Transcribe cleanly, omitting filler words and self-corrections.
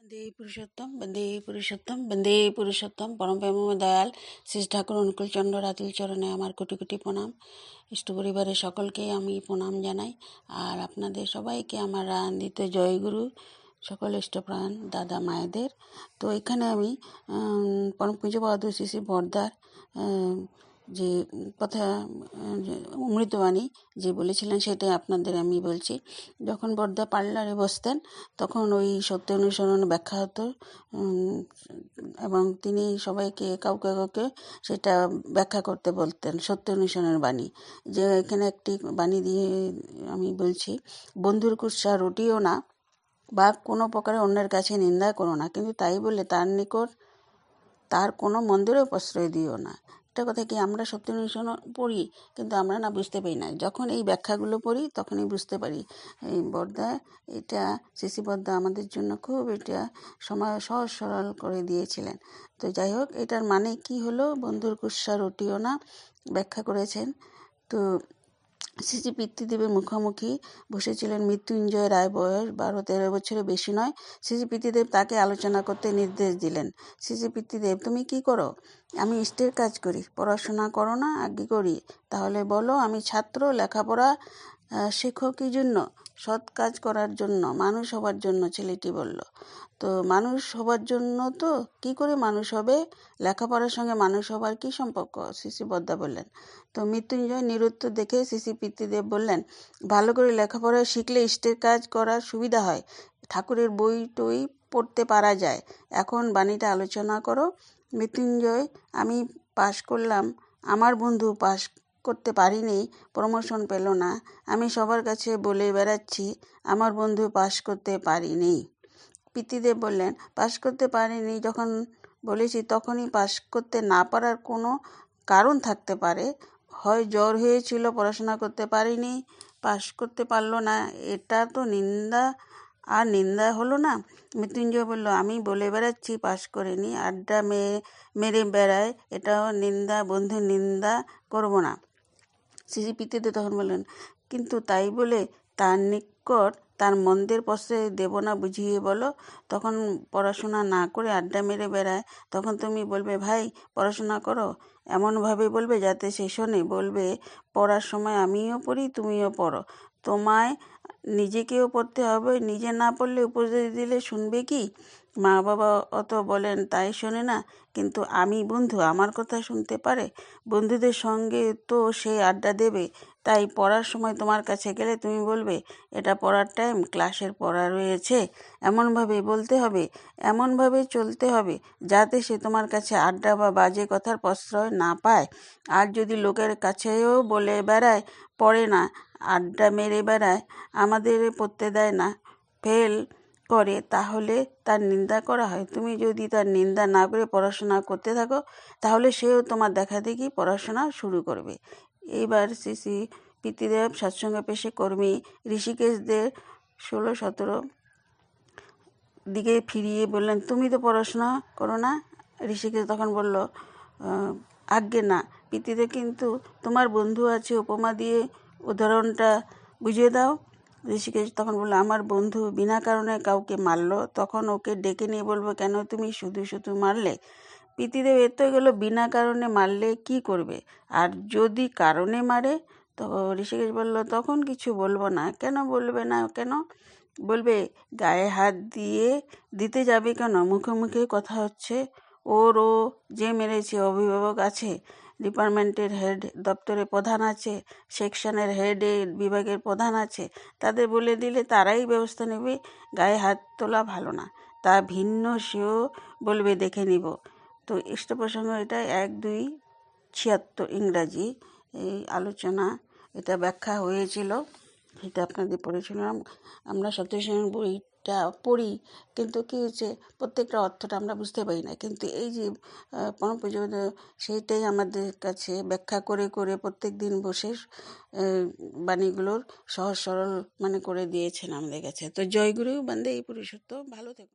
বন্দে পুরুষোত্তম বন্দে পুরুষোত্তম পরম প্রেম দয়াল শ্রী ঠাকুর অনুকূল চন্দ্র রাতুল চরণে আমার কোটি কোটি প্রণাম। ইষ্ট পরিবারের সকলকে আমি প্রণাম জানাই। আর আপনাদের সবাইকে আমার আনন্দিত জয়গুরু সকল ইষ্টপ্রাণ দাদা মায়েদের। তো এখানে আমি পরম পূজ্য বাহাদুর শ্রী শ্রী বর্দার যে কথা অমৃতবাণী যে বলেছিলেন সেটাই আপনাদের আমি বলছি। যখন বর্দা পার্লারে বসতেন তখন ওই সত্য অনুসরণ ব্যাখ্যা হতো এবং তিনি সবাইকে কাউকে কাউকে সেটা ব্যাখ্যা করতে বলতেন। সত্য অনুসরণের বাণী, যে এখানে একটি বাণী দিয়ে আমি বলছি, বন্ধুর কুৎসা রুটিও না বা কোনো প্রকারে অন্যের কাছে নিন্দা করো না, কিন্তু তাই বলে তার নিকট তার কোনো মন্দিরেও প্রশ্রয় দিও না। একটা কথা কি, আমরা সত্য অনুসরণ পড়ি কিন্তু আমরা না বুঝতে পারি না। যখন এই ব্যাখ্যাগুলো পড়ি তখনই বুঝতে পারি। এই বর্দা এটা শ্রী বর্দা আমাদের জন্য খুব এটা সময় সহজ সরল করে দিয়েছিলেন। তো যাই হোক, এটার মানে কি হলো, বন্ধুর কুৎসা রটিও না ব্যাখ্যা করেছেন। তো শ্রী পিতৃদেবের মুখোমুখি বসেছিলেন মৃত্যুঞ্জয় রায়, বয়স 12-13 বছরের বেশি নয়। শ্রী পিতৃদেব তাকে আলোচনা করতে নির্দেশ দিলেন। শ্রী পিতৃদেব, তুমি কি করো? আমি ইষ্টের কাজ করি। পড়াশোনা করো না? আজ্ঞে করি। তাহলে বলো, আমি ছাত্র, লেখাপড়া শেখো কি জন্য? সৎ কাজ করার জন্য, মানুষ হবার জন্য, ছেলেটি বলল। তো মানুষ হবার জন্য, তো কি করে মানুষ হবে? লেখাপড়ার সঙ্গে মানুষ হবার কি সম্পর্ক? শ্রী বর্দা বললেন। তো মৃত্যুঞ্জয় নিরুত্তর দেখে শ্রী পিতৃদেব বললেন, ভালো করে লেখাপড়া শিখলে ইষ্টের কাজ করার সুবিধা হয়, ঠাকুরের বই টই পড়তে পারা যায়। এখন বাণীটা আলোচনা করো। মৃত্যুঞ্জয়, আমি পাশ করলাম, আমার বন্ধু পাশ করতে পারিনি, প্রমোশন পেল না। আমি সবার কাছে বলে বেড়াচ্ছি আমার বন্ধু পাশ করতে পারিনি। পিতৃদেব বললেন, পাশ করতে পারিনি যখন বলেছি তখনই পাশ করতে না পারার কোনো কারণ থাকতে পারে। হয় জ্বর হয়েছিল, পড়াশোনা করতে পারিনি, পাশ করতে পারলো না। এটা তো নিন্দা আর নিন্দা হলো না? মৃত্যুঞ্জয় বলল, আমি বলে বেড়াচ্ছি পাশ করিনি, আড্ডা মেরে বেড়ায়, এটাও নিন্দা, বন্ধুর নিন্দা করব না। শ্রী পিতৃদেব তখন বললেন, কিন্তু তাই বলে তার নিকট তার মন্দের প্রশ্রয় দেব না বুঝিয়ে বলো। তখন পড়াশোনা না করে আড্ডা মেরে বেড়ায়, তখন তুমি বলবে ভাই পড়াশোনা করো, এমনভাবে বলবে যাতে সে শোনে। বলবে পড়ার সময় আমিও পড়ি, তুমিও পড়ো। তোমায় নিজেকেও পড়তে হবে, নিজে না পড়লে উপদেশ দিলে শুনবে কি? মা বাবা অত বলেন তাই শোনে না, কিন্তু আমি বন্ধু, আমার কথা শুনতে পারে। বন্ধুদের সঙ্গে তো সে আড্ডা দেবে, তাই পড়ার সময় তোমার কাছে গেলে তুমি বলবে এটা পড়ার টাইম, ক্লাসের পড়া রয়েছে। এমনভাবে বলতে হবে, এমনভাবে চলতে হবে যাতে সে তোমার কাছে আড্ডা বা বাজে কথার প্রশ্রয় না পায়। আর যদি লোকের কাছেও বলে বেড়ায় পড়ে না, আড্ডা মেরে বেড়ায়, আমাদের পড়তে দেয় না, ফেল করে, তাহলে তার নিন্দা করা হয়। তুমি যদি তার নিন্দা না করে পড়াশোনা করতে থাকো, তাহলে সেও তোমার দেখা দেখি পড়াশোনা শুরু করবে। এইবার শ্রী পিতৃদেব সৎসঙ্গ পেশে কর্মী ঋষিকেশদের 16-17 দিকে ফিরিয়ে বললেন, তুমি তো পড়াশোনা করো না? ঋষিকেশ তখন বলল, আজ্ঞে না পিতৃদেব, কিন্তু তোমার বন্ধু আছে, উপমা দিয়ে উদাহরণটা বুঝিয়ে দাও। ঋষিকেশ তখন বললো, আমার বন্ধু বিনা কারণে কাউকে মারলো, তখন ওকে ডেকে নিয়ে বলবো, কেন তুমি শুধু শুধু মারলে? পিতৃদেব, এত গেলো বিনা কারণে মারলে কি করবে? আর যদি কারণে মারে? তো ঋষিকেশ বলল, তখন কিছু বলবো না। কেন বলবে না? কেন বলবে? গায়ে হাত দিতে যাবে কেন? মুখে মুখে কথা হচ্ছে। ও যে মেরেছে, অভিভাবক আছে, ডিপার্টমেন্টের হেড, দপ্তরের প্রধান আছে, সেকশনের হেড, বিভাগের প্রধান আছে, তাদের বলে দিলে তারাই ব্যবস্থা নেবে। গায়ে হাত তোলা ভালো না। তা ভিন্ন সেও বলবে, দেখে নিব। তো ইষ্ট প্রসঙ্গ এটা 1-2-76 ইংরাজি এই আলোচনা, এটা ব্যাখ্যা হয়েছিল, এটা আপনাদের পড়েছিলাম। আমরা সত্যনারায়ণ বইটা পড়ি, কিন্তু কী হচ্ছে, প্রত্যেকটা অর্থটা আমরা বুঝতে পারি না। কিন্তু এই যে পরম পূজ্য সেইটাই আমাদের কাছে ব্যাখ্যা করে করে প্রত্যেক দিন বসে বাণীগুলোর সহজ সরল করে দিয়েছেন আমাদের কাছে। তো জয়গুরু, বন্দে পুরুষোত্তম, ভালো থেকো।